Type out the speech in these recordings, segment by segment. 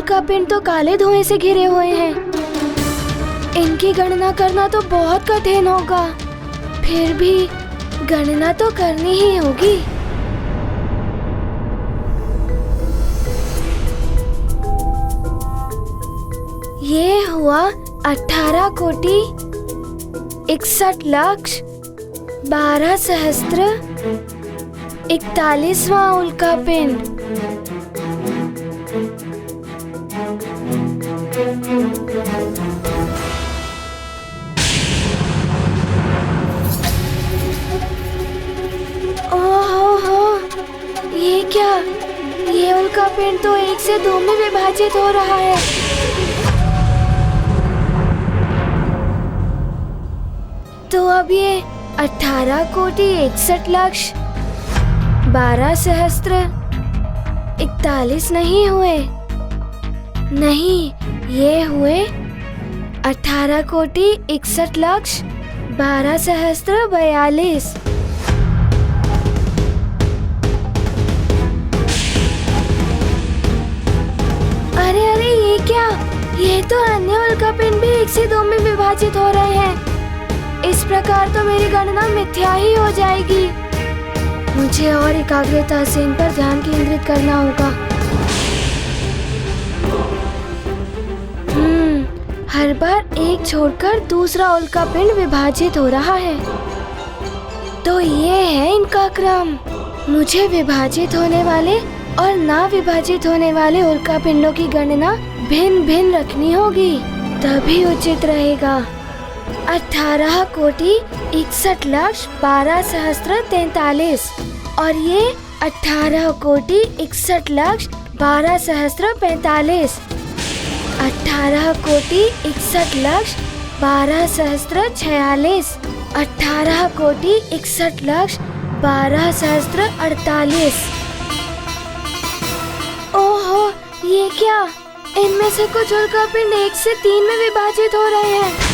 उल्कापिंड तो काले धुएं से घिरे हुए हैं। इनकी गणना करना तो बहुत कठिन होगा। फिर भी गणना तो करनी ही होगी। ये हुआ 18 कोटि 61 लक्ष 12 सहस्त्र 41वां उल्कापिंड। ओहो, ये क्या? ये उल्कापिंड तो 1 से 2 में विभाजित हो रहा है। तो अब ये 18 कोटि 61 लक्ष 12 सहस्त्र 41 नहीं हुए। नहीं, ये हुए 18 कोटि 61 लक्ष 12 सहस्त्र 42। अरे अरे, ये क्या? ये तो अन्य उल्कापिंड भी 1 से 2 में विभाजित हो रहे हैं। इस प्रकार तो मेरी गणना मिथ्या ही हो जाएगी। मुझे और एकाग्रता से इन पर ध्यान केंद्रित करना होगा। हर बार एक छोड़कर दूसरा उल्कापिंड विभाजित हो रहा है। तो ये है इनका क्रम। मुझे विभाजित होने वाले और ना विभाजित होने वाले उल्कापिंडों की गणना भिन्न भिन्न रखनी होगी, तभी उचित रहेगा। 18 कोटि 61 लक्ष 12 सहस्त्र 43 और ये 18 कोटि 61 लक्ष 12 सहस्त्र 45। 18 कोटि 61 लक्ष 12 सहस्त्र 46। 18 कोटि 61 लक्ष 12 सहस्त्र 48। ओहो, ये क्या? इनमें से कुछ उल्कापिंड 1 से 3 में विभाजित हो रहे हैं।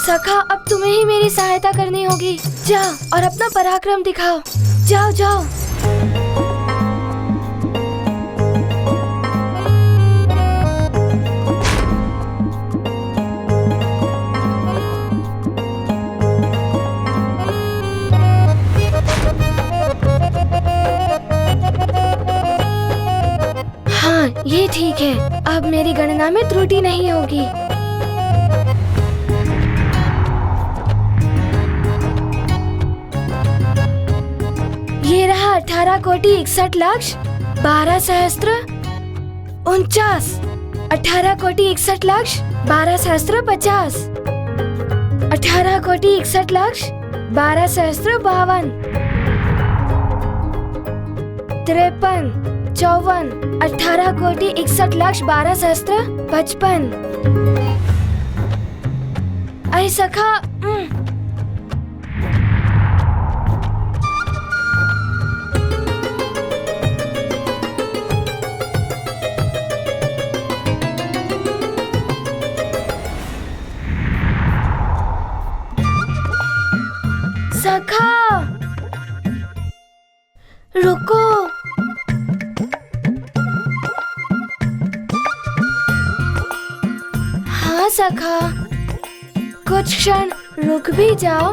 सखा, अब तुम्हें ही मेरी सहायता करनी होगी। जाओ और अपना पराक्रम दिखाओ। जाओ जाओ। हाँ, ये ठीक है। अब मेरी गणना में त्रुटि नहीं होगी। ये रहा 18 कोटि 61 लक्ष 12 सहस्त्र 49। 18 कोटि 61 लक्ष 12 सहस्त्र 50। 18 कोटि 61 लक्ष 12 सहस्त्र 52। 53, 54। 18 कोटि 61 लक्ष 12 सहस्त्र 55। अरे सखा, सखा, रुको। हाँ सखा, कुछ क्षण रुक भी जाओ।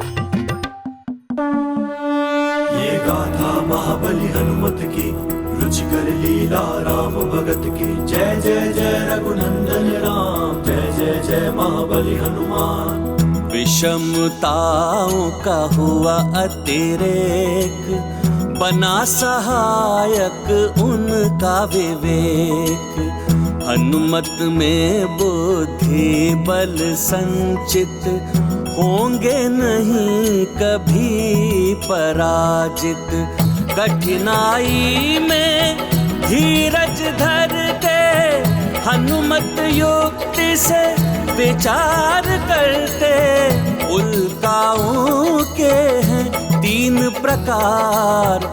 ये गाथा महाबली हनुमत की, रुचिकर लीला राम भगत की। जय जय जय रघुनंदन राम, जय जय जय महाबली हनुमान। विषमताओं का हुआ अतिरेक, बना सहायक उनका विवेक। हनुमत में बुद्धि बल संचित, होंगे नहीं कभी पराजित। कठिनाई में धीरज धर के, हनुमत युक्ति से विचार करते। उल्काओं के हैं 3 प्रकार,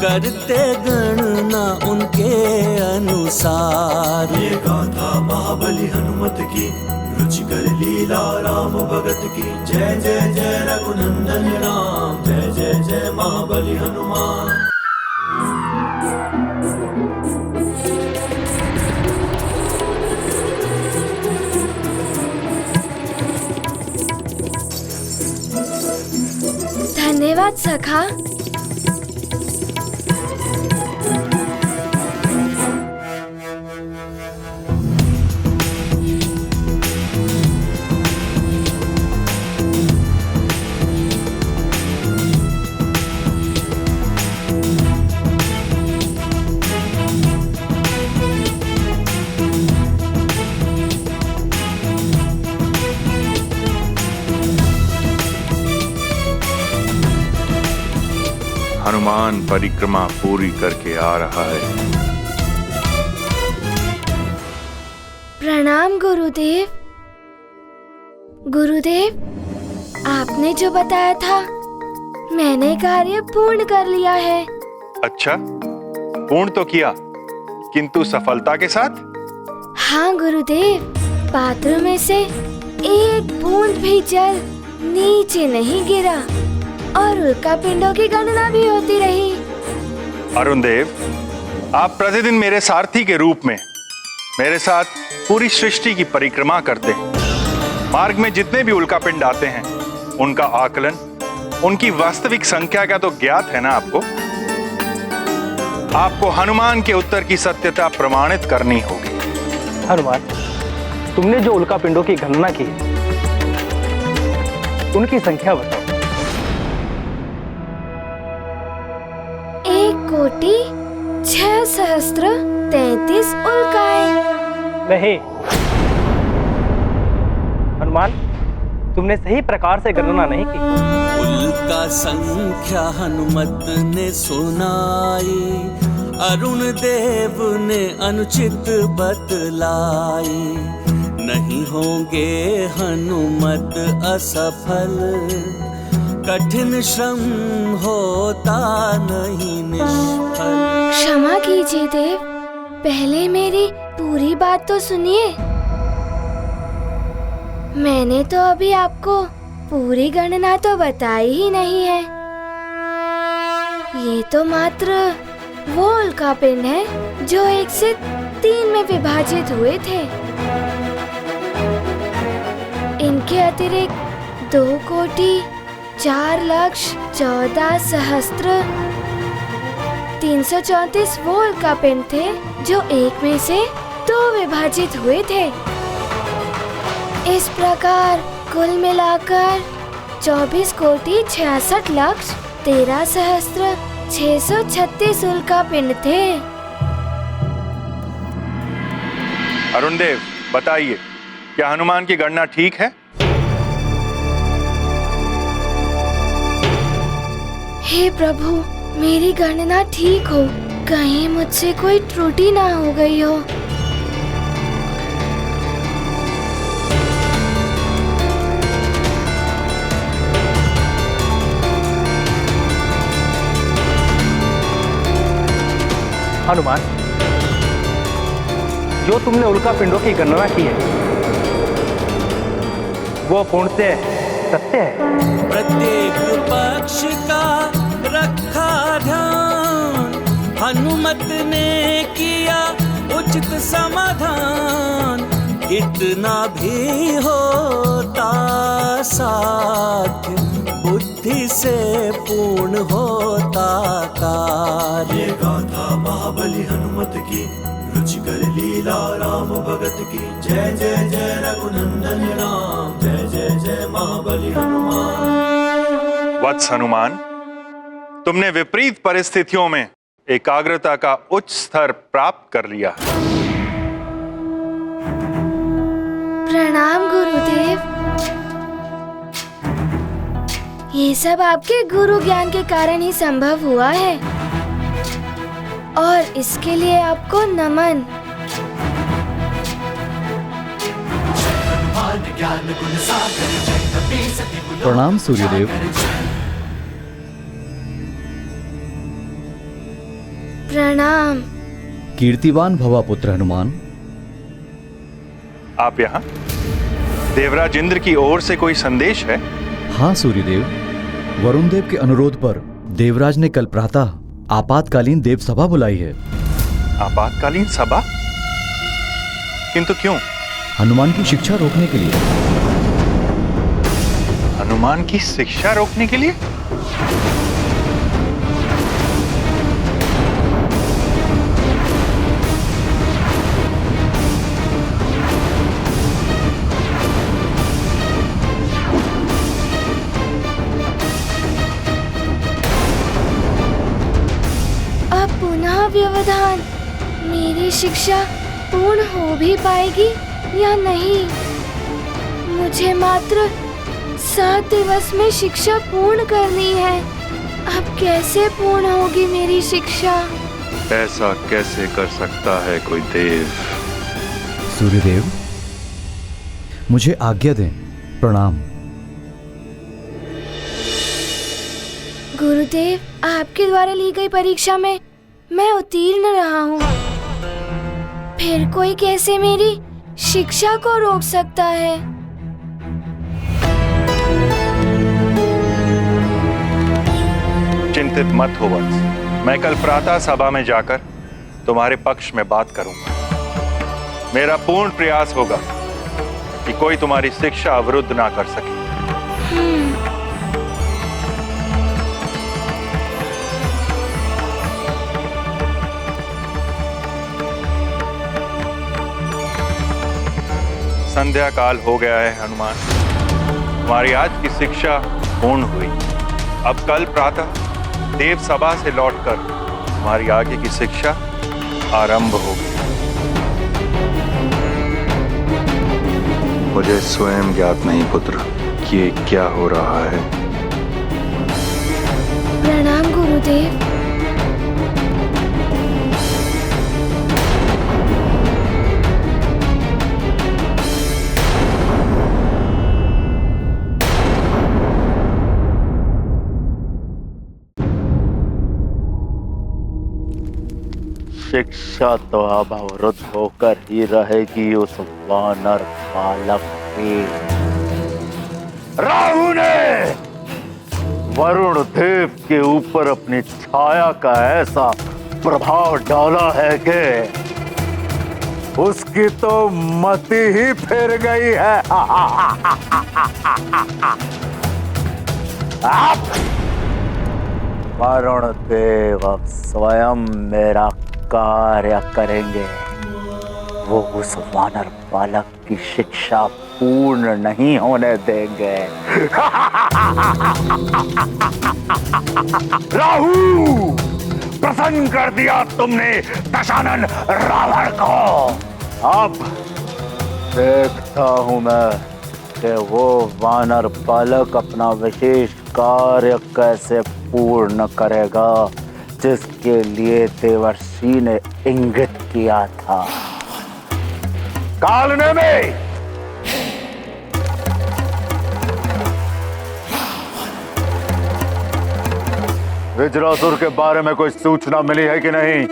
करते गणना उनके अनुसार। ये गाथा महाबली हनुमत की, रुचिकर लीला राम भगत की। जय जय जय रघुनंदन राम, जय जय जय महाबली हनुमान। धन्यवाद सखा। हनुमान परिक्रमा पूरी करके आ रहा है। प्रणाम गुरुदेव। गुरुदेव, आपने जो बताया था मैंने कार्य पूर्ण कर लिया है। अच्छा, पूर्ण तो किया, किंतु सफलता के साथ? हाँ गुरुदेव, पात्र में से एक बूंद भी जल नीचे नहीं गिरा और उल्का पिंडों की गणना भी होती रही। अरुण देव, आप प्रतिदिन मेरे सारथी के रूप में मेरे साथ पूरी सृष्टि की परिक्रमा करते हैं। मार्ग में जितने भी उल्का पिंड आते हैं उनका आकलन, उनकी वास्तविक संख्या का तो ज्ञात है ना आपको? आपको हनुमान के उत्तर की सत्यता प्रमाणित करनी होगी। हनुमान, तुमने जो उल्का पिंडों की गणना की उनकी संख्या बताओ। 1,06,33 उल्काएं। नहीं हनुमान, तुमने सही प्रकार से गणना नहीं की। उल्का संख्या हनुमत ने सुनाई, अरुण देव ने अनुचित बतलाई। नहीं होंगे हनुमत असफल, कठिन श्रम होता नहीं निष्फल। क्षमा कीजिए देव, पहले मेरी पूरी बात तो सुनिए। मैंने तो अभी आपको पूरी गणना तो बताई ही नहीं है। ये तो मात्र वो उल्का पिंड है जो 1 से 3 में विभाजित हुए थे। इनके अतिरिक्त 2,14,14,334 वो उल्का पिंड थे जो 1 में से 2 विभाजित हुए थे। इस प्रकार कुल मिलाकर 24,66,13,636 उल्का पिंड थे। अरुण देव, बताइए, क्या हनुमान की गणना ठीक है? हे प्रभु, मेरी गणना ठीक हो, कहीं मुझसे कोई त्रुटि ना हो गई हो। हनुमान, जो तुमने उल्का पिंडों की गणना की है वो पूर्ण से सत्य है। प्रत्येक पक्ष का रखा ध्यान, हनुमत ने किया उचित समाधान। कितना भी होता साध्य, बुद्धि से पूर्ण होता कार्य। ये गाथा महाबली हनुमत की, रुचिकर लीला राम भगत की। जय जय जय रघुनंदन राम, जय जय जय महाबली हनुमान। वत्स हनुमान, तुमने विपरीत परिस्थितियों में एकाग्रता का उच्च स्तर प्राप्त कर लिया। प्रणाम गुरुदेव। ये सब आपके गुरु ज्ञान के कारण ही संभव हुआ है और इसके लिए आपको नमन। प्रणाम सूर्यदेव। प्रणाम। कीर्तिवान भवा पुत्र हनुमान। आप यहाँ? देवराज इंद्र की ओर से कोई संदेश है? हाँ सूर्यदेव, वरुण देव के अनुरोध पर देवराज ने कल प्रातः आपातकालीन देव सभा बुलाई है। आपातकालीन सभा? किंतु क्यों? हनुमान की शिक्षा रोकने के लिए। हनुमान की शिक्षा रोकने के लिए? अब पुनः व्यवधान। मेरी शिक्षा पूर्ण हो भी पाएगी या नहीं? मुझे मात्र 7 दिवस में शिक्षा पूर्ण करनी है। अब कैसे पूर्ण होगी मेरी शिक्षा? ऐसा कैसे कर सकता है कोई देव? सूर्यदेव, मुझे आज्ञा दें। प्रणाम। गुरुदेव, आपके द्वारा ली गई परीक्षा में मैं उत्तीर्ण रहा हूँ। फिर कोई कैसे मेरी शिक्षा को रोक सकता है? चिंतित मत हो वत्स, मैं कल प्रातः सभा में जाकर तुम्हारे पक्ष में बात करूंगा। मेरा पूर्ण प्रयास होगा कि कोई तुम्हारी शिक्षा अवरुद्ध ना कर सके। संध्या काल हो गया है हनुमान। तुम्हारी आज की शिक्षा पूर्ण हुई। अब कल प्रातः देव सभा से लौटकर तुम्हारी आगे की शिक्षा आरंभ होगी। मुझे स्वयं ज्ञात नहीं पुत्र कि ये क्या हो रहा है। प्रणाम गुरुदेव। शिक्षा तो अब अवरुद्ध होकर ही रहेगी उस वानर बालक की। राहु ने वरुण देव के ऊपर अपनी छाया का ऐसा प्रभाव डाला है कि उसकी तो मति ही फिर गई है। आप वरुण देव अब स्वयं मेरा कार्य करेंगे। वो उस वानर बालक की शिक्षा पूर्ण नहीं होने देंगे। राहु, प्रसन्न कर दिया तुमने दशानन रावण को। अब देखता हूं मैं कि वो वानर बालक अपना विशेष कार्य कैसे पूर्ण करेगा जिसके लिए देवर्षि ने इंगित किया था। कालने में वज्रासुर के बारे में कोई सूचना मिली है कि नहीं?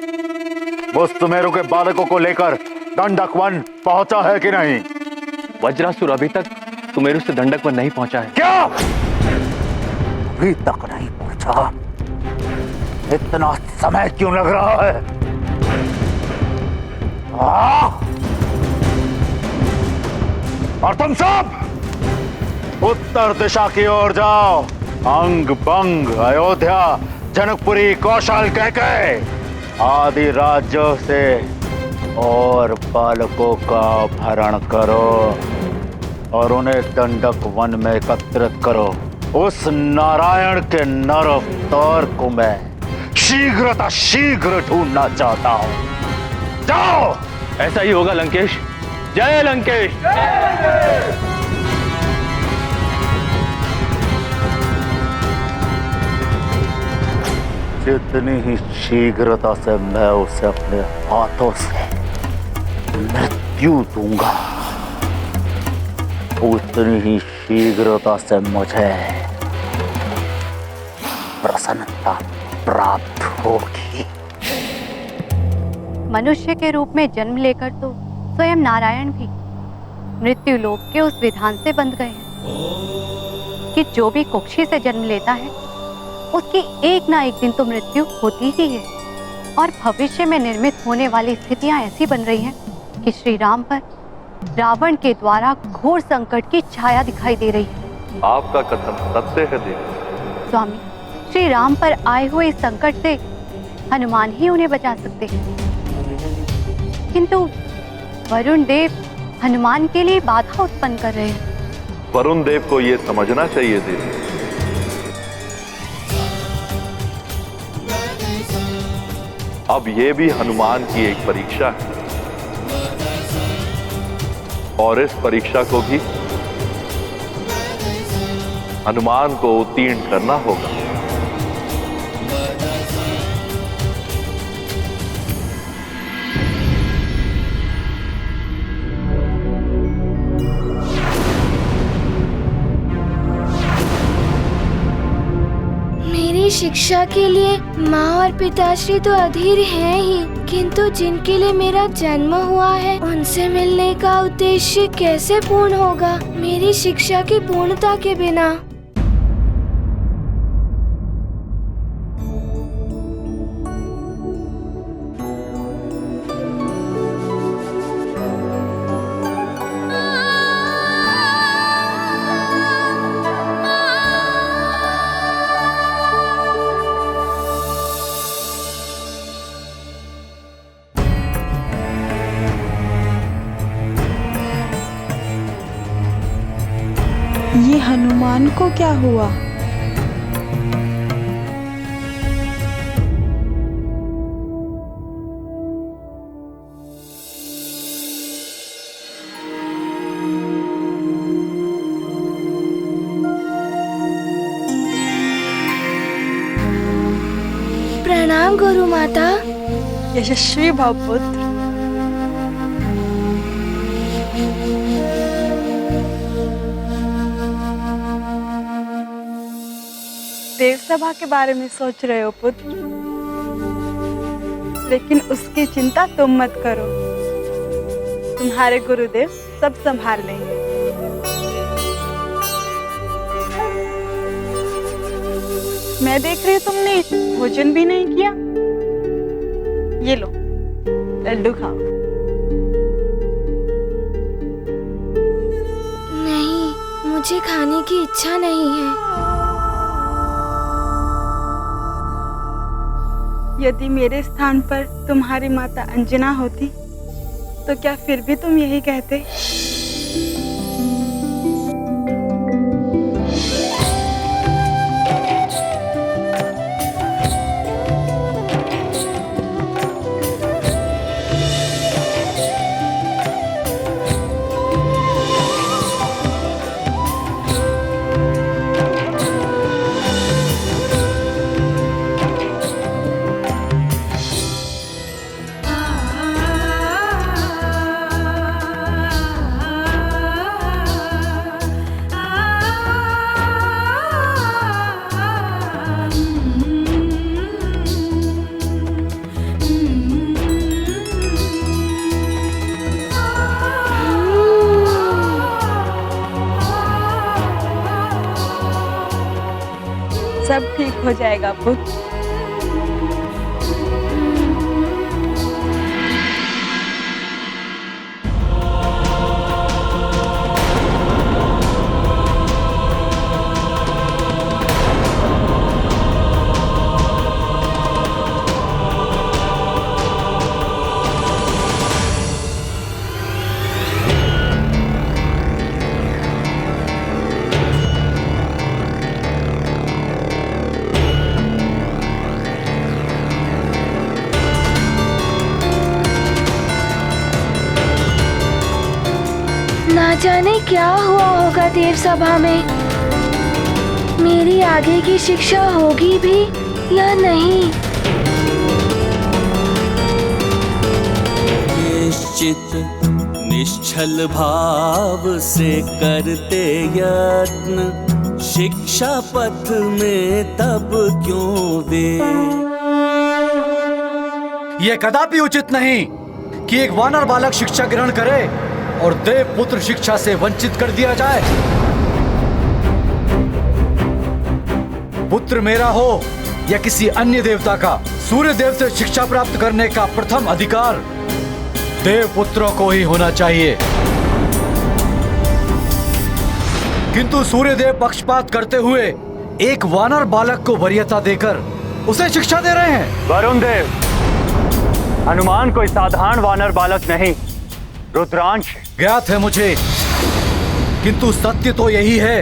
वो सुमेरु के बालकों को लेकर दंडक वन पहुंचा है कि नहीं? वज्रासुर अभी तक सुमेरु से दंडक वन नहीं पहुंचा है। क्या अभी तक नहीं पहुंचा? इतना समय क्यों लग रहा है? और तुम सब उत्तर दिशा की ओर जाओ। अंग बंग, अयोध्या, जनकपुरी, कौशल कैकेयी आदि राज्यों से और बालकों का अपहरण करो और उन्हें दंडक वन में एकत्रित करो। उस नारायण के नर अवतार को मैं शीघ्र ढूंढना चाहता हूं। जाओ। ऐसा ही होगा लंकेश। जय लंकेश। जितनी ही शीघ्रता से मैं उसे अपने हाथों से मृत्यु दूंगा, उतनी ही शीघ्रता से मुझे प्रसन्नता प्राप्त होगी। मनुष्य के रूप में जन्म लेकर तो स्वयं नारायण भी मृत्यु लोक के उस विधान से बंध गए हैं कि जो भी कुक्षी से जन्म लेता है उसकी एक ना एक दिन तो मृत्यु होती ही है। और भविष्य में निर्मित होने वाली स्थितियां ऐसी बन रही हैं कि श्री राम पर रावण के द्वारा घोर संकट की छाया दिखाई दे रही है। आपका कथन सत्य है देवी। स्वामी, श्री राम पर आए हुए इस संकट से हनुमान ही उन्हें बचा सकते हैं, किंतु वरुण देव हनुमान के लिए बाधा उत्पन्न कर रहे हैं। वरुण देव को यह समझना चाहिए देवी, अब यह भी हनुमान की एक परीक्षा है और इस परीक्षा को भी हनुमान को उत्तीर्ण करना होगा। मेरी शिक्षा के लिए माँ और पिताश्री तो अधीर हैं ही, किंतु जिनके लिए मेरा जन्म हुआ है उनसे मिलने का उद्देश्य कैसे पूर्ण होगा मेरी शिक्षा की पूर्णता के बिना। ये हनुमान को क्या हुआ? प्रणाम गुरु माता। यशस्वी भव पुत्र। देव सभा के बारे में सोच रहे हो पुत्र, लेकिन उसकी चिंता तुम मत करो, तुम्हारे गुरुदेव सब संभाल लेंगे। मैं देख रही हूँ तुमने भोजन भी नहीं किया। ये लो लड्डू खाओ। नहीं, मुझे खाने की इच्छा नहीं है। यदि मेरे स्थान पर तुम्हारी माता अंजना होती तो क्या फिर भी तुम यही कहते? सब ठीक हो जाएगा पुत्र। ना जाने क्या हुआ होगा देव सभा में। मेरी आगे की शिक्षा होगी भी या नहीं। निश्चित निश्चल भाव से करते यत्न, शिक्षा पथ में तब क्यों वे। यह कदापि उचित नहीं कि एक वानर बालक शिक्षा ग्रहण करे और देव पुत्र शिक्षा से वंचित कर दिया जाए। पुत्र मेरा हो या किसी अन्य देवता का, सूर्य देव से शिक्षा प्राप्त करने का प्रथम अधिकार देव पुत्रों को ही होना चाहिए। किंतु सूर्य देव पक्षपात करते हुए एक वानर बालक को वरीयता देकर उसे शिक्षा दे रहे हैं। वरुण देव, हनुमान कोई साधारण वानर बालक नहीं, रुद्रांश है। ज्ञात है मुझे, किंतु सत्य तो यही है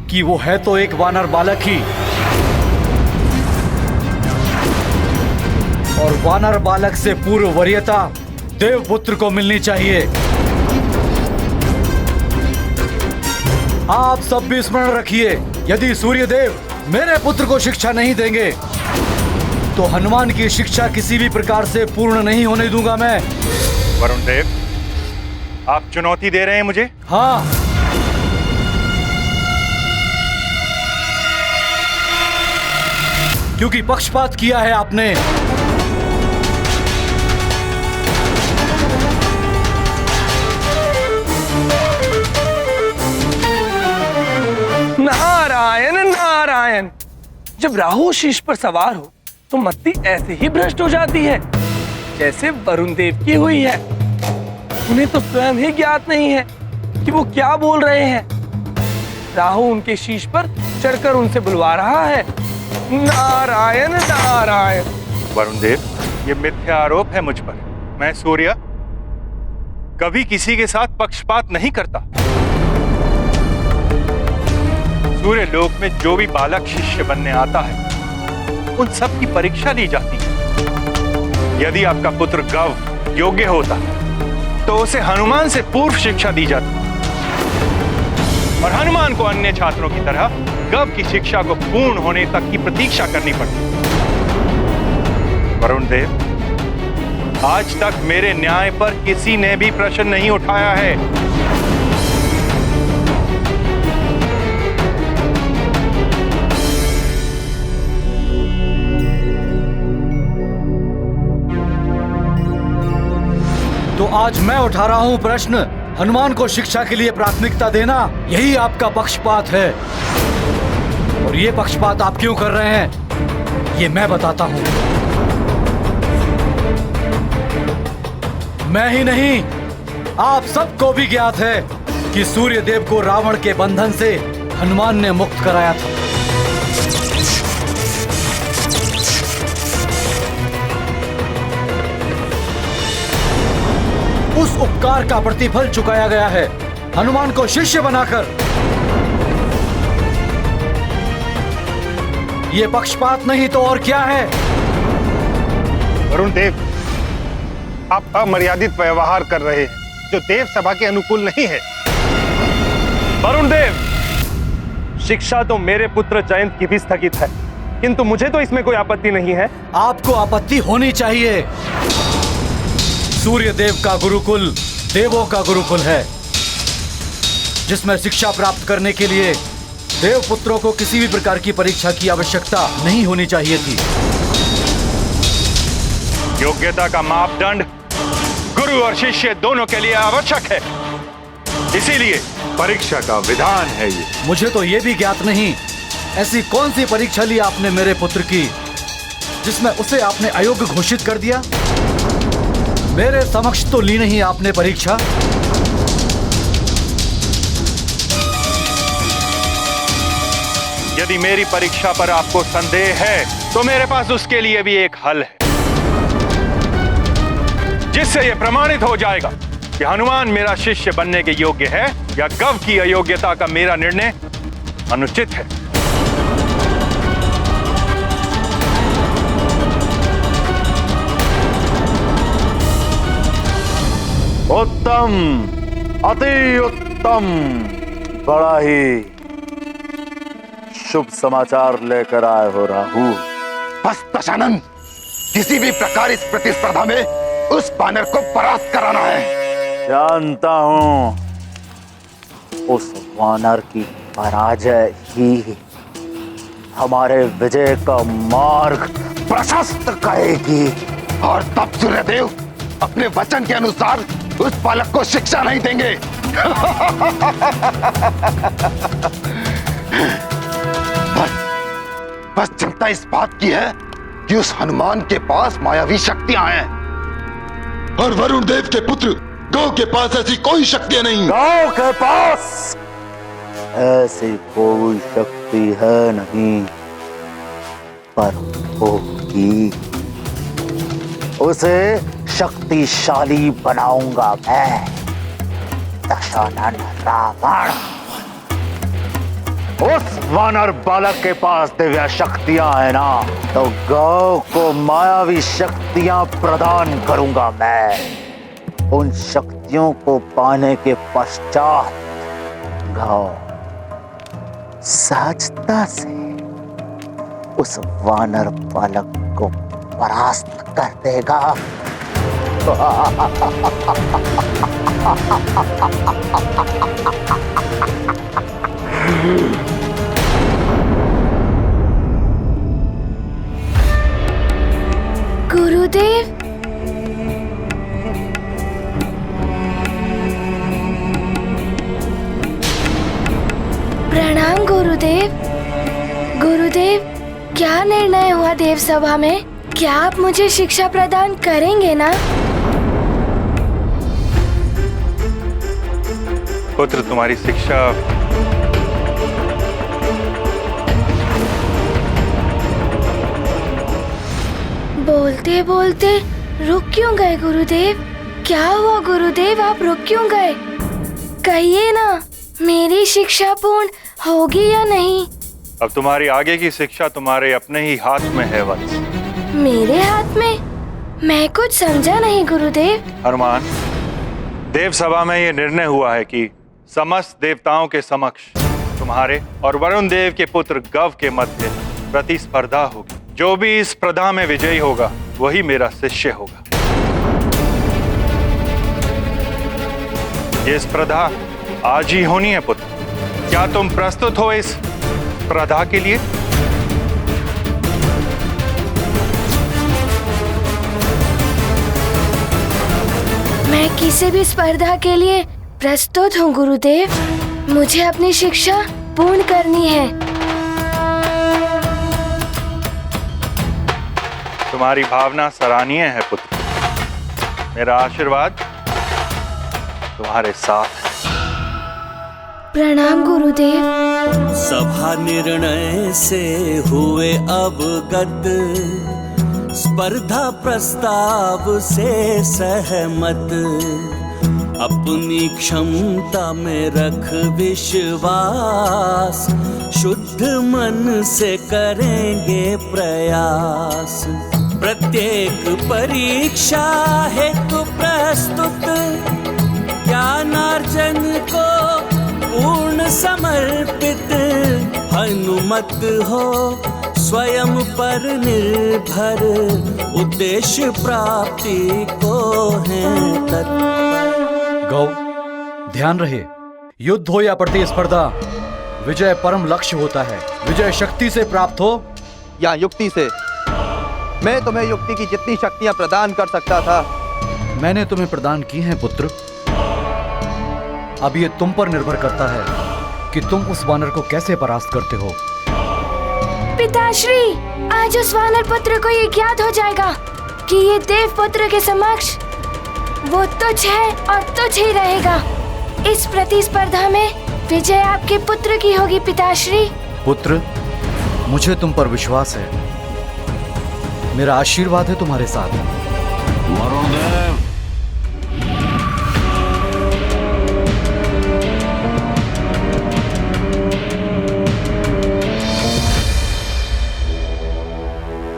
कि वो है तो एक वानर बालक ही, और वानर बालक से पूर्व वरीयता देवपुत्र को मिलनी चाहिए। आप सब भी स्मरण रखिए, यदि सूर्यदेव मेरे पुत्र को शिक्षा नहीं देंगे तो हनुमान की शिक्षा किसी भी प्रकार से पूर्ण नहीं होने दूंगा मैं। वरुण देव, आप चुनौती दे रहे हैं मुझे? हाँ, क्योंकि पक्षपात किया है आपने। नारायण नारायण, जब राहु शीश पर सवार हो तो मति ऐसे ही भ्रष्ट हो जाती है जैसे वरुण देव की हुई है। उन्हें तो स्वयं ही ज्ञात नहीं है कि वो क्या बोल रहे हैं। राहु उनके शीश पर चढ़कर उनसे बुलवा रहा है। नारायण नारायण। वरुण देव, ये मिथ्या आरोप है मुझ पर। मैं सूर्य कभी किसी के साथ पक्षपात नहीं करता। सूर्य लोक में जो भी बालक शिष्य बनने आता है उन सब की परीक्षा ली जाती है। यदि आपका पुत्र गव योग्य होता तो उसे हनुमान से पूर्व शिक्षा दी जाती और हनुमान को अन्य छात्रों की तरह गव की शिक्षा को पूर्ण होने तक की प्रतीक्षा करनी पड़ती। वरुण देव, आज तक मेरे न्याय पर किसी ने भी प्रश्न नहीं उठाया है। तो आज मैं उठा रहा हूं प्रश्न, हनुमान को शिक्षा के लिए प्राथमिकता देना यही आपका पक्षपात है। और ये पक्षपात आप क्यों कर रहे हैं ये मैं बताता हूं। मैं ही नहीं, आप सबको भी ज्ञात है कि सूर्य देव को रावण के बंधन से हनुमान ने मुक्त कराया था। उस उपकार का प्रतिफल चुकाया गया है हनुमान को शिष्य बनाकर। ये पक्षपात नहीं तो और क्या है? वरुण देव, आप अमर्यादित व्यवहार कर रहे हैं जो देव सभा के अनुकूल नहीं है। वरुण देव, शिक्षा तो मेरे पुत्र जयंत की भी स्थगित है, किंतु मुझे तो इसमें कोई आपत्ति नहीं है। आपको आपत्ति होनी चाहिए। सूर्य देव का गुरुकुल देवों का गुरुकुल है, जिसमें शिक्षा प्राप्त करने के लिए देव पुत्रों को किसी भी प्रकार की परीक्षा की आवश्यकता नहीं होनी चाहिए थी। योग्यता का मापदंड गुरु और शिष्य दोनों के लिए आवश्यक है, इसीलिए परीक्षा का विधान है ये। मुझे तो ये भी ज्ञात नहीं ऐसी कौन सी परीक्षा ली आपने मेरे पुत्र की जिसमें उसे आपने अयोग्य घोषित कर दिया। मेरे समक्ष तो ली नहीं आपने परीक्षा। यदि मेरी परीक्षा पर आपको संदेह है तो मेरे पास उसके लिए भी एक हल है, जिससे यह प्रमाणित हो जाएगा कि हनुमान मेरा शिष्य बनने के योग्य है या गव की अयोग्यता का मेरा निर्णय अनुचित है। उत्तम, अति उत्तम। बड़ा ही शुभ समाचार लेकर आए हो राहु। बस दशानन, किसी भी प्रकार इस प्रतिस्पर्धा में उस बानर को परास्त कराना है। जानता हूं, उस वानर की पराजय ही हमारे विजय का मार्ग प्रशस्त करेगी। और तब सूर्यदेव अपने वचन के अनुसार उस बालक को शिक्षा नहीं देंगे। बस चिंता इस बात की है कि उस हनुमान के पास मायावी शक्तियां हैं, और वरुण देव के पुत्र गौ के पास ऐसी कोई शक्तियां नहीं। गौ के पास ऐसी कोई शक्ति है नहीं, पर होगी। उसे शक्तिशाली बनाऊंगा मैं, दशानन रावण। उस वानर बालक के पास दिव्य शक्तियां है ना, तो गौ को मायावी शक्तियां प्रदान करूंगा मैं। उन शक्तियों को पाने के पश्चात गौ सहजता से उस वानर बालक को परास्त कर देगा। गुरुदेव, प्रणाम गुरुदेव। गुरुदेव, क्या निर्णय हुआ देव सभा में? क्या आप मुझे शिक्षा प्रदान करेंगे ना? पुत्र, तुम्हारी शिक्षा बोलते बोलते रुक क्यों गए गुरुदेव? क्या हुआ गुरुदेव, आप रुक क्यों गए? कहिए ना, मेरी शिक्षा पूर्ण होगी या नहीं? अब तुम्हारी आगे की शिक्षा तुम्हारे अपने ही हाथ में है वत्स। मेरे हाथ में? मैं कुछ समझा नहीं गुरुदेव। हनुमान, देव सभा में ये निर्णय हुआ है कि समस्त देवताओं के समक्ष तुम्हारे और वरुण देव के पुत्र गव के मध्य प्रतिस्पर्धा होगी। जो भी इस स्पर्धा में विजयी होगा वही मेरा शिष्य होगा। ये स्पर्धा आज ही होनी है पुत्र। क्या तुम प्रस्तुत हो इस स्पर्धा के लिए? मैं किसी भी स्पर्धा के लिए प्रस्तुत हूँ गुरुदेव। मुझे अपनी शिक्षा पूर्ण करनी है। तुम्हारी भावना सराहनीय है पुत्र। मेरा आशीर्वाद तुम्हारे साथ है। प्रणाम गुरुदेव। सभा निर्णय से हुए अवगत, स्पर्धा प्रस्ताव से सहमत। अपनी क्षमता में रख विश्वास, शुद्ध मन से करेंगे प्रयास। प्रत्येक परीक्षा हेतु प्रस्तुत, ज्ञानार्जन को पूर्ण समर्पित। हनुमत हो स्वयं पर निर्भर, उद्देश्य प्राप्ति को है तत्पर। गौ, ध्यान रहे, युद्ध हो या प्रतिस्पर्धा, विजय परम लक्ष्य होता है। विजय शक्ति से प्राप्त हो या युक्ति से। मैं तुम्हें युक्ति की जितनी शक्तियां प्रदान कर सकता था, मैंने तुम्हें प्रदान की हैं पुत्र। अब ये तुम पर निर्भर करता है कि तुम उस वानर को कैसे परास्त करते हो। पिताश्री, आज उस वानर पुत्र को ये ज्ञात हो जाएगा कि ये देव पुत्र के समक्ष वो तुच्छ है और तुच्छ ही रहेगा। इस प्रतिस्पर्धा में विजय आपके पुत्र की होगी पिताश्री। पुत्र, मुझे तुम पर विश्वास है। मेरा आशीर्वाद है तुम्हारे साथ। वरुण देव,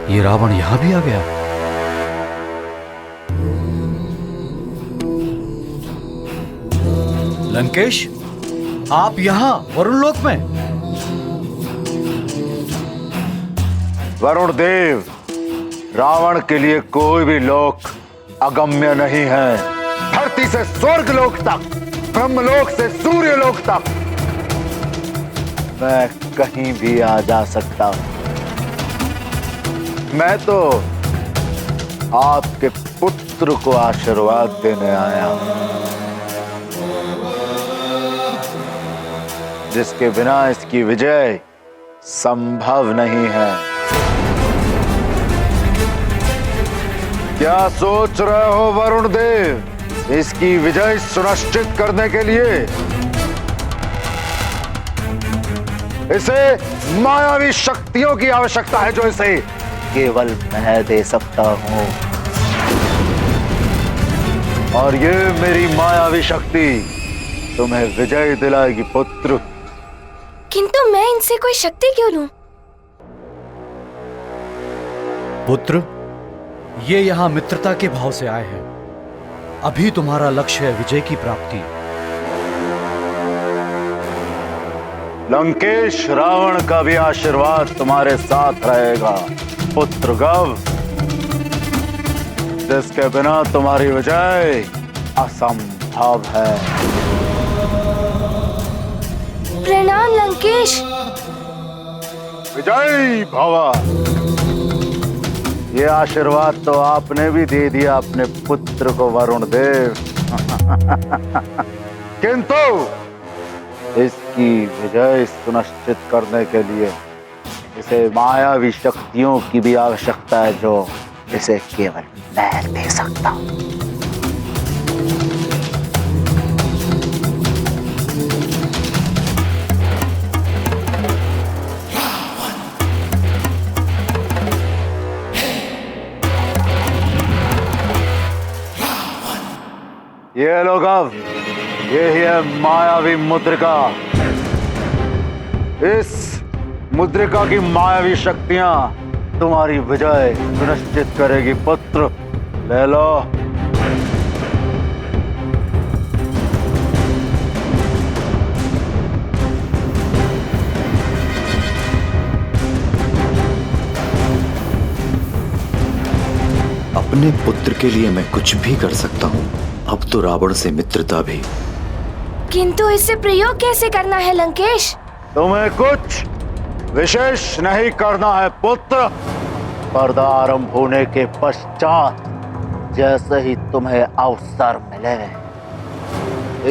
ये रावण यहां भी आ गया। लंकेश, आप यहां वरुण लोक में? वरुण देव, रावण के लिए कोई भी लोक अगम्य नहीं है। धरती से स्वर्ग लोक तक, ब्रह्मलोक से सूर्य लोक तक मैं कहीं भी आ जा सकता हूं। मैं तो आपके पुत्र को आशीर्वाद देने आया हूं, जिसके बिना इसकी विजय संभव नहीं है। क्या सोच रहे हो वरुण देव? इसकी विजय सुनिश्चित करने के लिए इसे मायावी शक्तियों की आवश्यकता है, जो इसे केवल मैं दे सकता हूं। और ये मेरी मायावी शक्ति तुम्हें विजय दिलाएगी पुत्र। किंतु मैं इनसे कोई शक्ति क्यों लूं? पुत्र, ये यहाँ मित्रता के भाव से आए हैं। अभी तुम्हारा लक्ष्य है विजय की प्राप्ति। लंकेश, रावण का भी आशीर्वाद तुम्हारे साथ रहेगा पुत्र गव, जिसके बिना तुम्हारी विजय असंभव है। प्रणाम लंकेश। विजय भव। ये आशीर्वाद तो आपने भी दे दिया अपने पुत्र को वरुण देव, किंतु इसकी विजय सुनिश्चित करने के लिए इसे मायावी शक्तियों की भी आवश्यकता है, जो इसे केवल मैं दे सकता हूं। ये लोग अब यही है मायावी मुद्रिका। इस मुद्रिका की मायावी शक्तियां तुम्हारी विजय सुनिश्चित करेगी पुत्र। ले लो। अपने पुत्र के लिए मैं कुछ भी कर सकता हूँ, अब तो रावण से मित्रता भी। किंतु इससे प्रयोग कैसे करना है लंकेश? तुम्हें कुछ विशेष नहीं करना है पुत्र। पर्दा आरंभ होने के पश्चात जैसे ही तुम्हें अवसर मिले,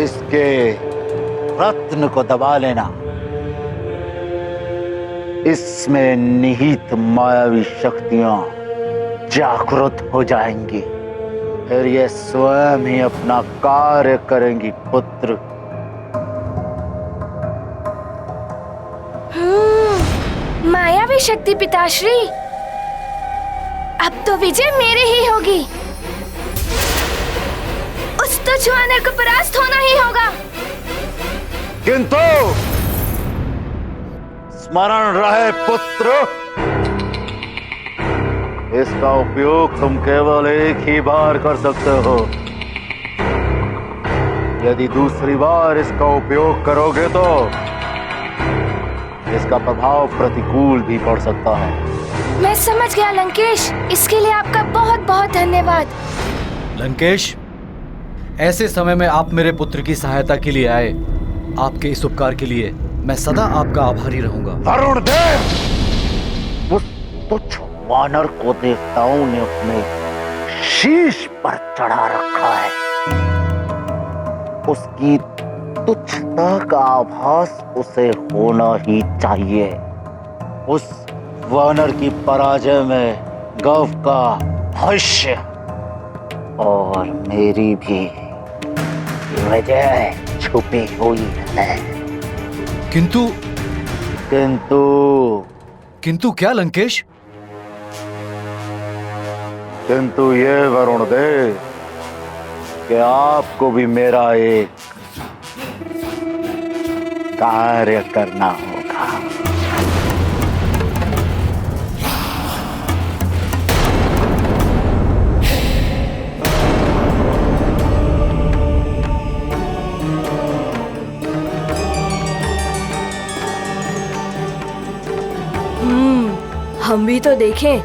इसके रत्न को दबा लेना। इसमें निहित मायावी शक्तियां जागृत हो जाएंगी, फिर ये स्वयं ही अपना कार्य करेंगी पुत्र। मायावी शक्ति पिताश्री, अब तो विजय मेरी ही होगी। उस तुच्छ वानर को परास्त होना ही होगा। किंतु स्मरण रहे पुत्र, इसका उपयोग तुम केवल एक ही बार कर सकते हो। यदि दूसरी बार इसका उपयोग करोगे तो इसका प्रभाव प्रतिकूल भी पड़ सकता है। मैं समझ गया लंकेश, इसके लिए आपका बहुत बहुत धन्यवाद। लंकेश, ऐसे समय में आप मेरे पुत्र की सहायता के लिए आए। आपके इस उपकार के लिए मैं सदा आपका आभारी रहूंगा। वरुण देव, उस तुच्छ वानर को देवताओं ने अपने शीश पर चढ़ा रखा है। उसकी तुच्छता का आभास उसे होना ही चाहिए। उस वानर की पराजय में गव का भविष्य और मेरी भी विजय छुपी हुई है। किंतु क्या लंकेश? किंतु ये वरुण देव कि आपको भी मेरा एक कार्य करना होगा। हम भी तो देखें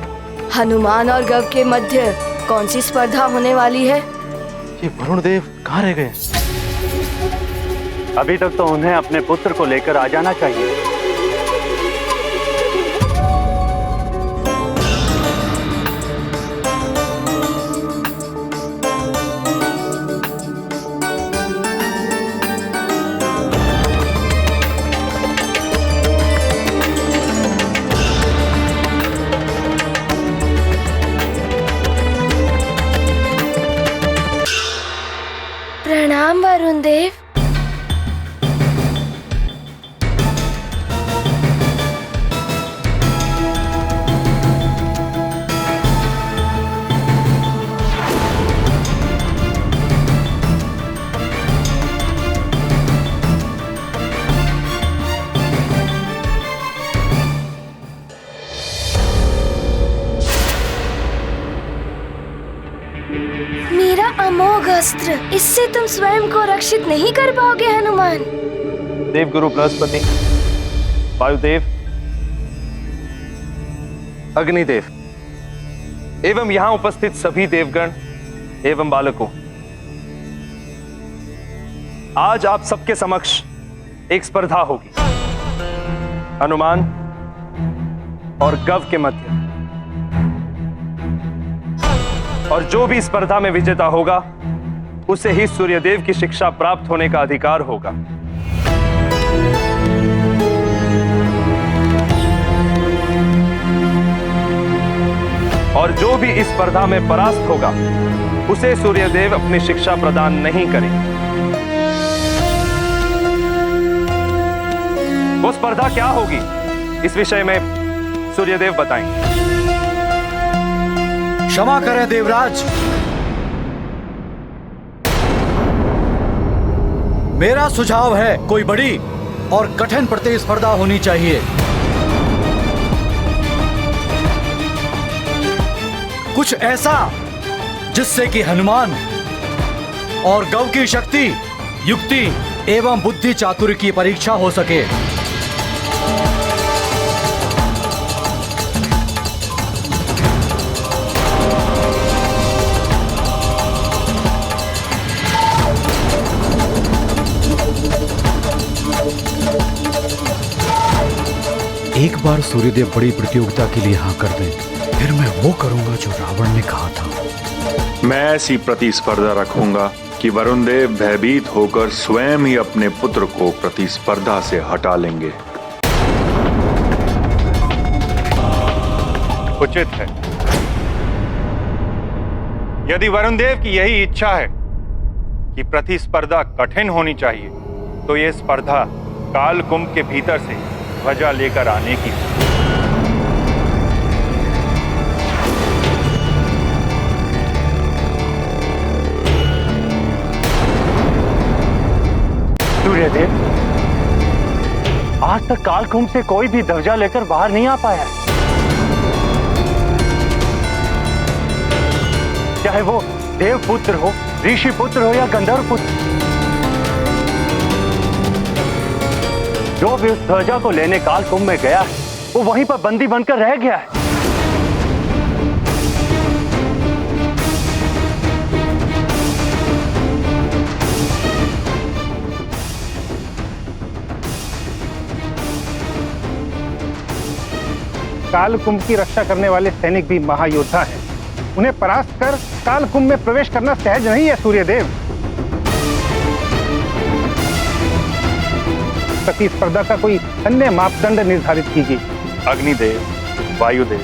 हनुमान और गव के मध्य कौन सी स्पर्धा होने वाली है। ये वरुण देव कहाँ रह गए? अभी तक तो उन्हें अपने पुत्र को लेकर आ जाना चाहिए। प्रणाम वरुण देव। मेरा अमोघ अस्त्र, इससे तुम स्वयं को रक्षित नहीं कर पाओगे हनुमान। देवगुरु बृहस्पति, वायुदेव, अग्निदेव एवं यहां उपस्थित सभी देवगण एवं बालकों, आज आप सबके समक्ष एक स्पर्धा होगी हनुमान और गव के मध्य, और जो भी स्पर्धा में विजेता होगा उसे ही सूर्यदेव की शिक्षा प्राप्त होने का अधिकार होगा। और जो भी इस स्पर्धा में परास्त होगा उसे सूर्यदेव अपनी शिक्षा प्रदान नहीं करेंगे। वो स्पर्धा क्या होगी इस विषय में सूर्यदेव बताएंगे। क्षमा करें देवराज, मेरा सुझाव है कोई बड़ी और कठिन प्रतिस्पर्धा होनी चाहिए। कुछ ऐसा जिससे कि हनुमान और गव की शक्ति, युक्ति एवं बुद्धि चातुर्य की परीक्षा हो सके। एक बार सूर्यदेव बड़ी प्रतियोगिता के लिए हाँ कर दें, फिर मैं वो करूंगा जो रावण ने कहा था। मैं ऐसी प्रतिस्पर्धा रखूंगा कि वरुण देव भयभीत होकर स्वयं ही अपने पुत्र को प्रतिस्पर्धा से हटा लेंगे। उचित है। यदि वरुण देव की यही इच्छा है कि प्रतिस्पर्धा कठिन होनी चाहिए, तो यह स्पर्धा काल कुंभ के भीतर से ध्वजा लेकर आने की। सूर्यदेव, आज तक कालकुंभ से कोई भी ध्वजा लेकर बाहर नहीं आ पाया, चाहे वो देवपुत्र हो, ऋषि पुत्र हो या गंधर्व पुत्र। जो भी उस ध्वजा को लेने कालकुंभ में गया है वो वहीं पर बंदी बनकर रह गया है। कालकुंभ की रक्षा करने वाले सैनिक भी महायोद्धा हैं। उन्हें परास्त कर कालकुंभ में प्रवेश करना सहज नहीं है सूर्यदेव। प्रतिस्पर्धा का कोई अन्य मापदंड निर्धारित कीजिए। अग्निदेव, वायुदेव,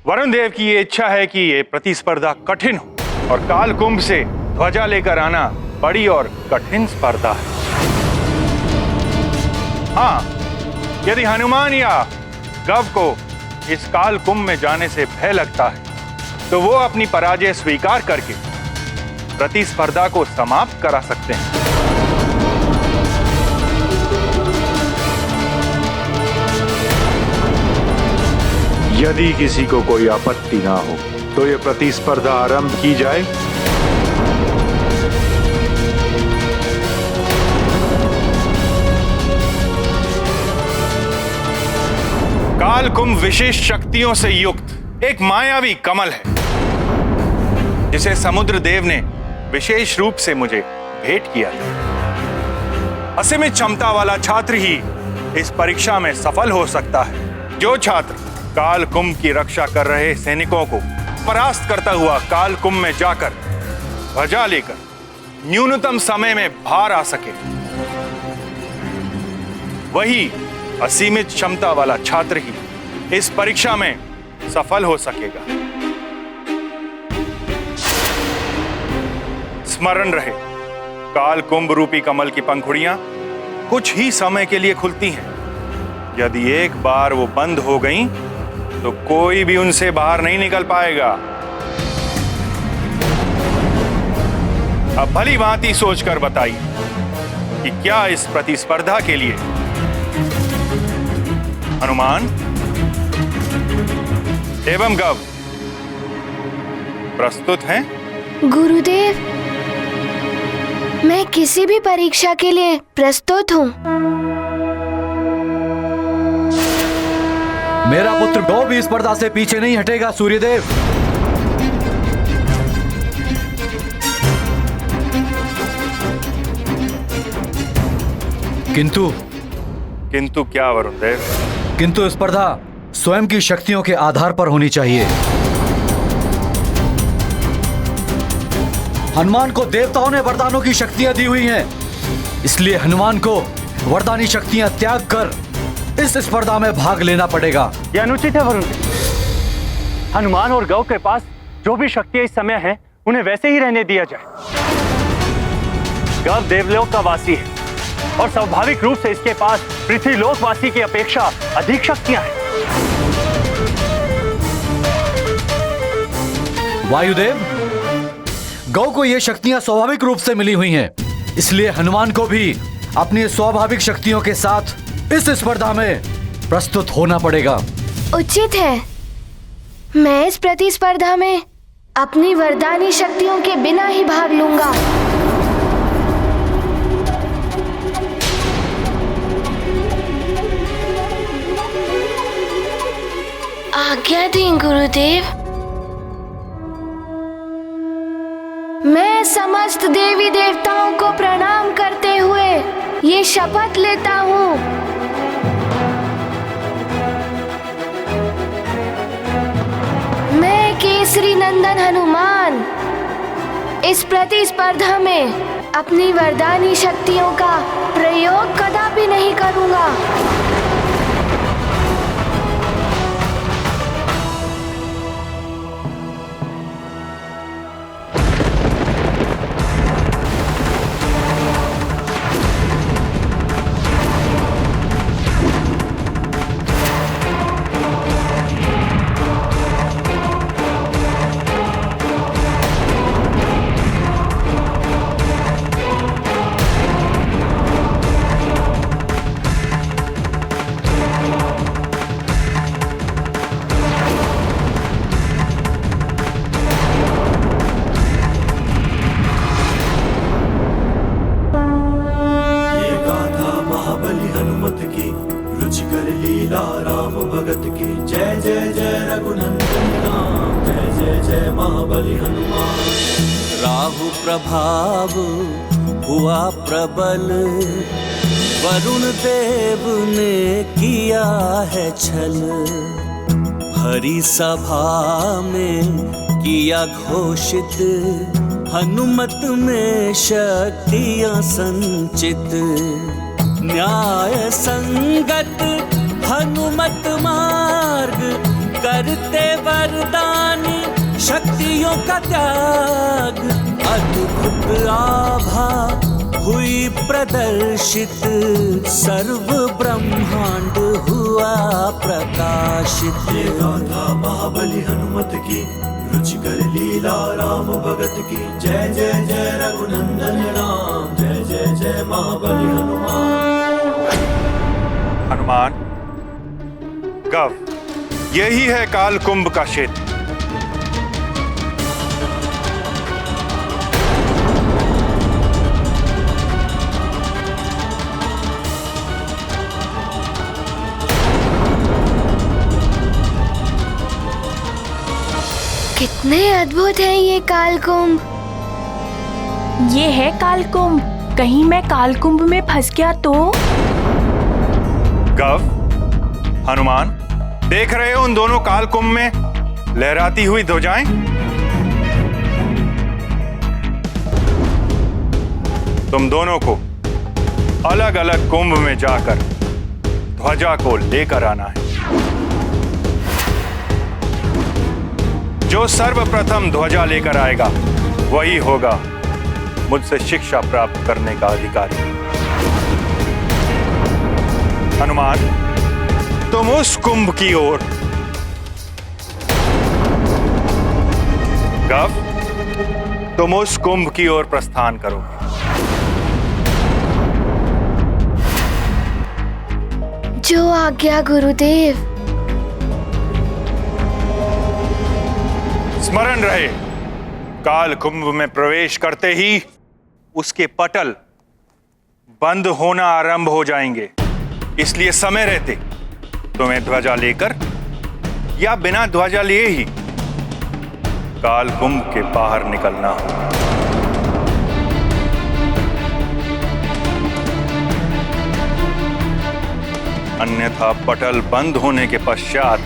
वरुण देव की ये इच्छा है कि ये प्रतिस्पर्धा कठिन हो और कालकुंभ से ध्वजा लेकर आना बड़ी और कठिन स्पर्धा है। हाँ, यदि हनुमान या गव को इस कालकुंभ में जाने से भय लगता है, तो वो अपनी पराजय स्वीकार करके प्रतिस्पर्धा को समाप्त करा सकते हैं। यदि किसी को कोई आपत्ति ना हो तो यह प्रतिस्पर्धा आरंभ की जाए। कालकुंभ विशेष शक्तियों से युक्त एक मायावी कमल है, जिसे समुद्र देव ने विशेष रूप से मुझे भेंट किया था। असीमित क्षमता वाला छात्र ही इस परीक्षा में सफल हो सकता है। जो छात्र काल कुंभ की रक्षा कर रहे सैनिकों को परास्त करता हुआ काल कुंभ में जाकर ध्वजा लेकर न्यूनतम समय में बाहर आ सके, वही असीमित क्षमता वाला छात्र ही इस परीक्षा में सफल हो सकेगा। स्मरण रहे, काल कुंभ रूपी कमल की पंखुड़ियां कुछ ही समय के लिए खुलती हैं। यदि एक बार वो बंद हो गईं, तो कोई भी उनसे बाहर नहीं निकल पाएगा। अब भली भांति सोचकर बताइए कि क्या इस प्रतिस्पर्धा के लिए हनुमान एवं गव प्रस्तुत हैं? गुरुदेव, मैं किसी भी परीक्षा के लिए प्रस्तुत हूँ। मेरा पुत्र गौ भी स्पर्धा से पीछे नहीं हटेगा सूर्यदेव। किंतु क्या वरुण देव? किंतु स्पर्धा स्वयं की शक्तियों के आधार पर होनी चाहिए। हनुमान को देवताओं ने वरदानों की शक्तियां दी हुई हैं, इसलिए हनुमान को वरदानी शक्तियां त्याग कर इस स्पर्धा में भाग लेना पड़ेगा। यह अनुचित है वरुण। हनुमान और गौ के पास जो भी शक्तियां इस समय हैं, उन्हें वैसे ही रहने दिया जाए। गौ देवलोक का वासी है और स्वाभाविक रूप से इसके पास पृथ्वीलोक वासी की अपेक्षा अधिक शक्तियां हैं। वायुदेव, गौ को ये शक्तियां स्वाभाविक रूप से मिली हुई हैं, इसलिए हनुमान को भी अपनी स्वाभाविक शक्तियों के साथ इस स्पर्धा में प्रस्तुत होना पड़ेगा। उचित है। मैं इस प्रतिस्पर्धा में अपनी वरदानी शक्तियों के बिना ही भाग लूंगा। आज्ञा दें गुरुदेव। मैं समस्त देवी देवताओं को प्रणाम करते हुए ये शपथ लेता हूँ, मैं केसरी नंदन हनुमान इस प्रतिस्पर्धा में अपनी वरदानी शक्तियों का प्रयोग कदापि नहीं करूँगा। रुचिकर लीला राम भगत की। जय जय जय रघुनंदन राम, जय जय जय महाबली हनुमान। राहु प्रभाव हुआ प्रबल, वरुण देव ने किया है छल। हरि सभा में किया घोषित, हनुमत में शक्तियां संचित। न्याय संगत हनुमत मार्ग, करते वरदानी शक्तियों का त्याग। अद्भुत आभा हुई प्रदर्शित, सर्व ब्रह्मांड हुआ प्रकाशित। ये गाथा महाबली हनुमत की, रुचिकर लीला राम भगत की। जय जय जय रघुनंदन राम, जय जय जय महाबली हनुमान। हनुमान, गव, यही है काल कुंभ का क्षेत्र। कितने अद्भुत हैं ये कालकुंभ। ये है कालकुंभ, कहीं मैं कालकुंभ में फंस गया तो? गव, हनुमान, देख रहे हो उन दोनों कालकुंभ में लहराती हुई ध्वजाएं? तुम दोनों को अलग अलग कुंभ में जाकर ध्वजा को लेकर आना है। जो सर्वप्रथम ध्वजा लेकर आएगा वही होगा मुझसे शिक्षा प्राप्त करने का अधिकारी। हनुमान, तुम उस कुंभ की ओर, गव, तुम उस कुंभ की ओर प्रस्थान करोगे। जो आज्ञा गुरुदेव। स्मरण रहे, काल कुंभ में प्रवेश करते ही उसके पटल बंद होना आरंभ हो जाएंगे। इसलिए समय रहते तुम्हें ध्वजा लेकर या बिना ध्वजा लिए ही काल कुंभ के बाहर निकलना हो। अन्यथा पटल बंद होने के पश्चात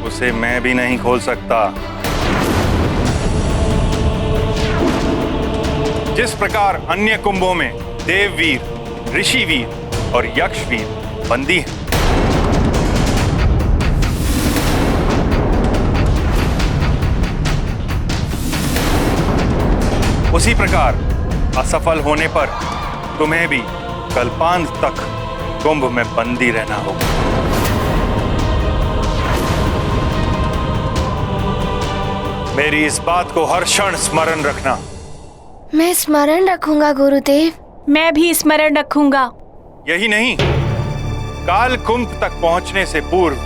उसे मैं भी नहीं खोल सकता। जिस प्रकार अन्य कुंभों में देववीर, ऋषिवीर और यक्षवीर बंदी हैं, उसी प्रकार असफल होने पर तुम्हें भी कल्पांत तक कुंभ में बंदी रहना होगा। मेरी इस बात को हर क्षण स्मरण रखना। मैं स्मरण रखूंगा गुरुदेव। मैं भी स्मरण रखूंगा। यही नहीं, काल कुंभ तक पहुंचने से पूर्व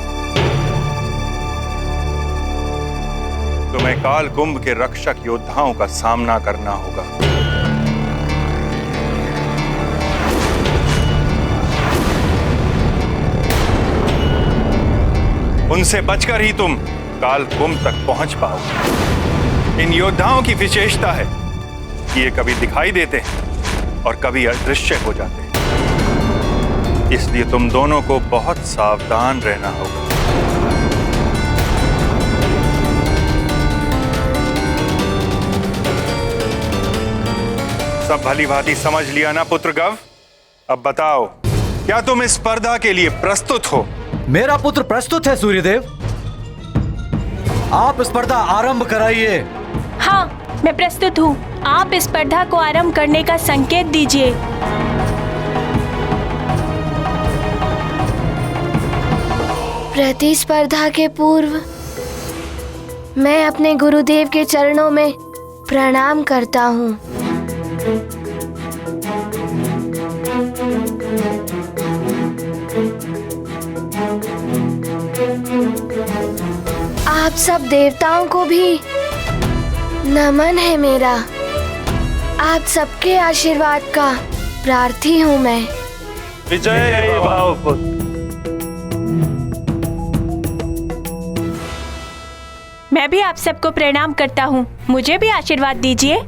तुम्हें काल कुंभ के रक्षक योद्धाओं का सामना करना होगा। उनसे बचकर ही तुम काल कुंभ तक पहुंच पाओगे। इन योद्धाओं की विशेषता है कि ये कभी दिखाई देते हैं और कभी अदृश्य हो जाते हैं। इसलिए तुम दोनों को बहुत सावधान रहना होगा। सब भली भांति समझ लिया ना पुत्र गव? अब बताओ, क्या तुम इस स्पर्धा के लिए प्रस्तुत हो? मेरा पुत्र प्रस्तुत है सूर्यदेव। आप स्पर्धा आरंभ कराइए। हाँ, मैं प्रस्तुत हूँ। आप स्पर्धा को आरंभ करने का संकेत दीजिए। प्रतिस्पर्धा के पूर्व मैं अपने गुरुदेव के चरणों में प्रणाम करता हूँ। आप सब देवताओं को भी नमन है मेरा। आप सबके आशीर्वाद का प्रार्थी हूँ मैं। विजय भाव पुत्र। मैं भी आप सबको प्रणाम करता हूँ। मुझे भी आशीर्वाद दीजिए।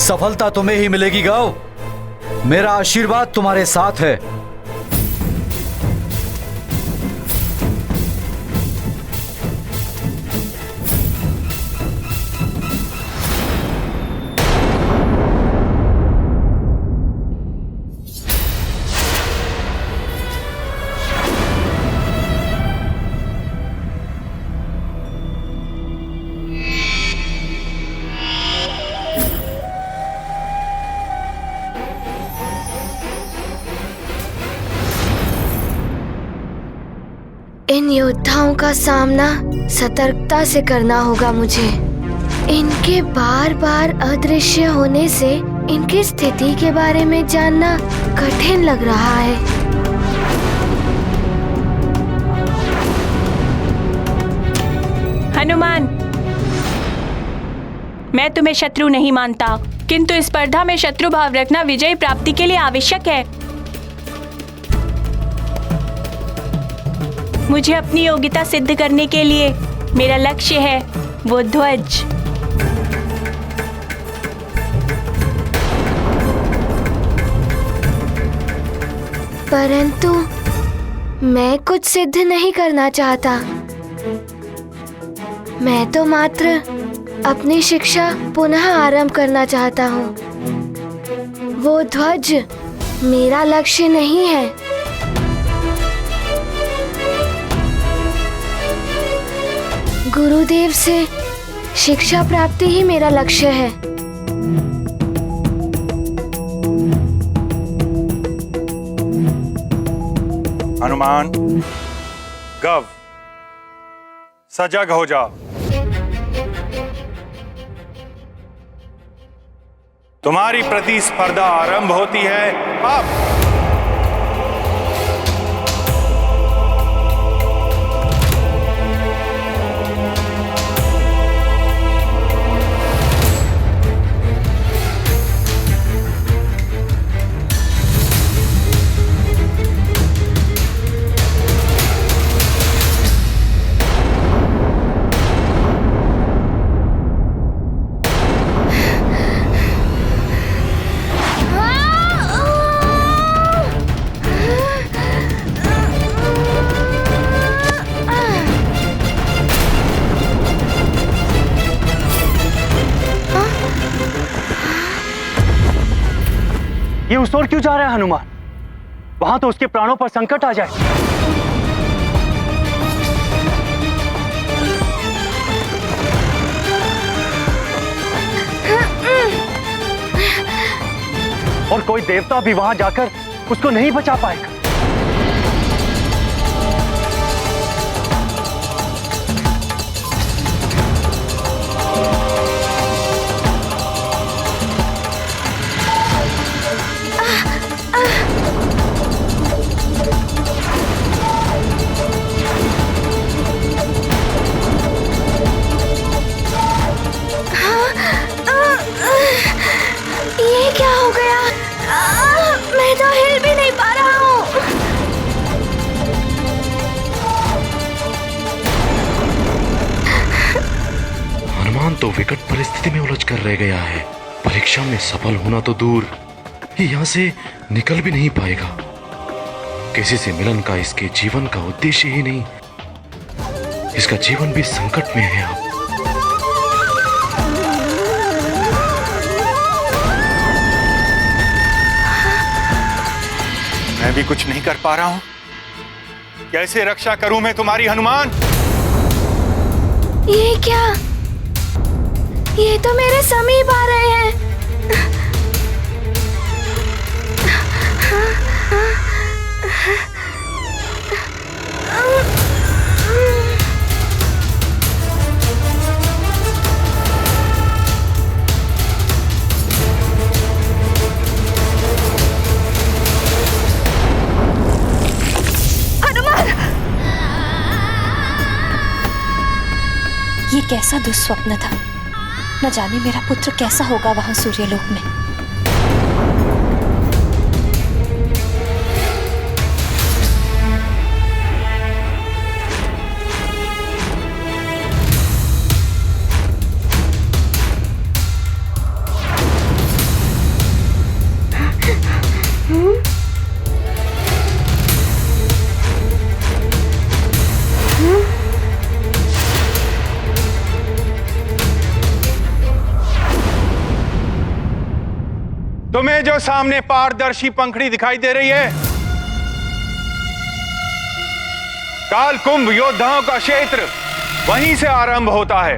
सफलता तुम्हें ही मिलेगी गाओ। मेरा आशीर्वाद तुम्हारे साथ है। इन योद्धाओं का सामना सतर्कता से करना होगा मुझे। इनके बार बार अदृश्य होने से इनकी स्थिति के बारे में जानना कठिन लग रहा है। हनुमान, मैं तुम्हें शत्रु नहीं मानता, किंतु स्पर्धा में शत्रु भाव रखना विजय प्राप्ति के लिए आवश्यक है। मुझे अपनी योग्यता सिद्ध करने के लिए मेरा लक्ष्य है वो ध्वज। परंतु मैं कुछ सिद्ध नहीं करना चाहता। मैं तो मात्र अपनी शिक्षा पुनः आरंभ करना चाहता हूँ। वो ध्वज मेरा लक्ष्य नहीं है। गुरुदेव से शिक्षा प्राप्ति ही मेरा लक्ष्य है। हनुमान, गव, सजग हो जाओ। तुम्हारी प्रतिस्पर्धा आरंभ होती है अब। ये उस ओर क्यों जा रहा है हनुमान? वहां तो उसके प्राणों पर संकट आ जाए। और कोई देवता भी वहां जाकर उसको नहीं बचा पाएगा। ये क्या हो गया? मैं तो हिल भी नहीं पा रहा हूँ। हनुमान तो विकट परिस्थिति में उलझ कर रह गया है। परीक्षा में सफल होना तो दूर, ये यहाँ से निकल भी नहीं पाएगा। किसी से मिलन का इसके जीवन का उद्देश्य ही नहीं। इसका जीवन भी संकट में है अब। मैं भी कुछ नहीं कर पा रहा हूं। कैसे रक्षा करूं मैं तुम्हारी, हनुमान? ये क्या? ये तो मेरे समीप आ रहे हैं। ये कैसा दुस्वप्न था। न जाने मेरा पुत्र कैसा होगा वहां सूर्यलोक में। तुम्हें जो सामने पारदर्शी पंखड़ी दिखाई दे रही है, काल कुंभ योद्धाओं का क्षेत्र वहीं से आरंभ होता है।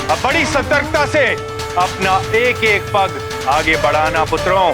अब बड़ी सतर्कता से अपना एक एक पग आगे बढ़ाना पुत्रों।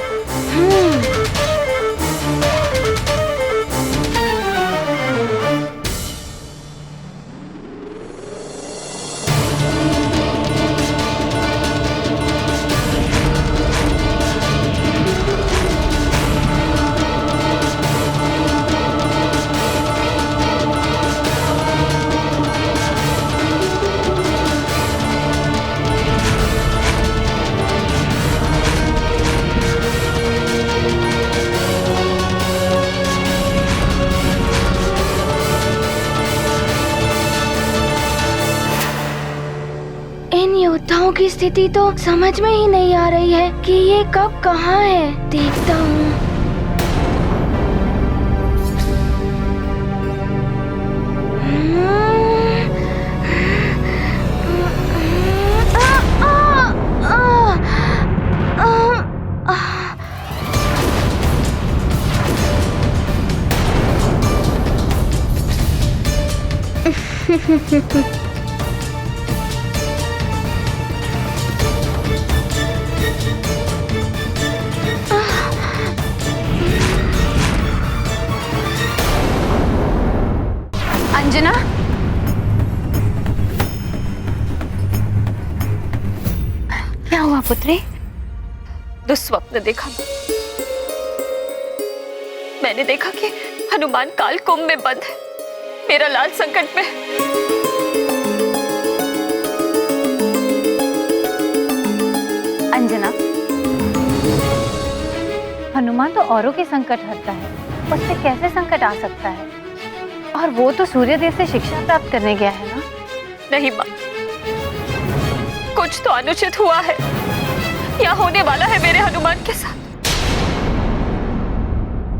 योद्धाओं की स्थिति तो समझ में ही नहीं आ रही है कि ये कब कहाँ है। देखता हूँ। अंजना, क्या हुआ पुत्री? दुस्वप्न देखा। मैंने देखा कि हनुमान काल कुंभ में बंद है। मेरा लाल संकट में है। अंजना, हनुमान तो औरों के संकट हरता है, उस पे कैसे संकट आ सकता है? और वो तो सूर्यदेव से शिक्षा प्राप्त करने गया है ना? नहीं माँ, कुछ तो अनुचित हुआ है या होने वाला है मेरे हनुमान के साथ।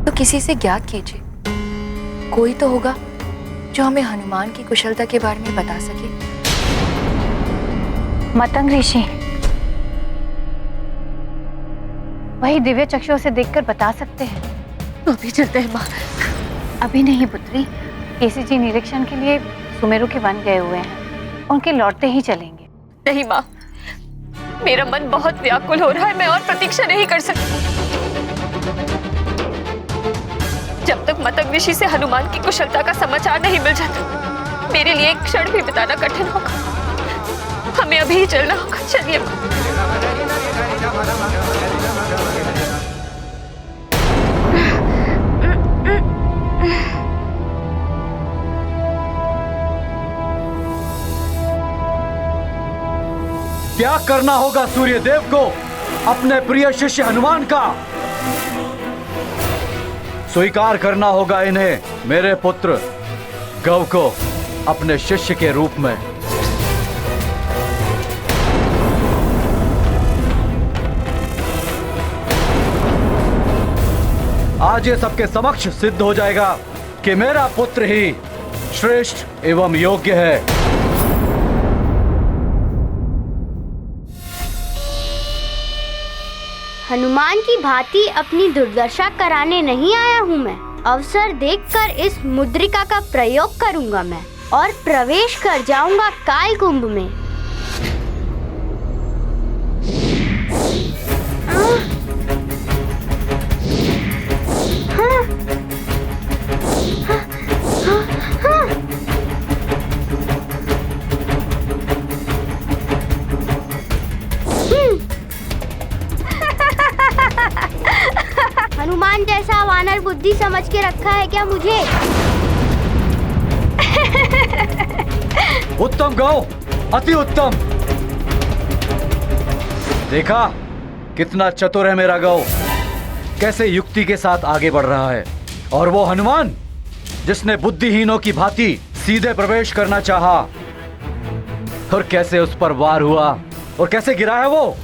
तो किसी से ज्ञात कीजिए, कोई तो होगा जो हमें हनुमान की कुशलता के बारे में बता सके। मतंग ऋषि, वही दिव्य चक्षुओं से देखकर बता सकते हैं। तो अभी चलते हैं माँ। अभी नहीं पुत्री, केसी जी निरीक्षण के लिए सुमेरु के वन गए हुए हैं, उनके लौटते ही चलेंगे। नहीं माँ, मेरा मन बहुत व्याकुल हो रहा है, मैं और प्रतीक्षा नहीं कर सकती। जब तक मतंग ऋषि से हनुमान की कुशलता का समाचार नहीं मिल जाता, मेरे लिए एक क्षण भी बिताना कठिन होगा। हमें अभी ही चलना होगा। चलिए त्याग करना होगा सूर्यदेव को अपने प्रिय शिष्य हनुमान का। स्वीकार करना होगा इन्हें, मेरे पुत्र गौ को अपने शिष्य के रूप में। आज ये सबके समक्ष सिद्ध हो जाएगा कि मेरा पुत्र ही श्रेष्ठ एवं योग्य है। हनुमान की भांति अपनी दुर्दशा कराने नहीं आया हूँ मैं। अवसर देखकर इस मुद्रिका का प्रयोग करूंगा मैं और प्रवेश कर जाऊंगा काल कुंभ में। हनुमान जैसा वानर बुद्धि समझ के रखा है क्या मुझे? उत्तम गौ, अति उत्तम। देखा कितना चतुर है मेरा गौ, कैसे युक्ति के साथ आगे बढ़ रहा है। और वो हनुमान जिसने बुद्धिहीनों की भांति सीधे प्रवेश करना चाहा, और कैसे उस पर वार हुआ और कैसे गिरा है वो।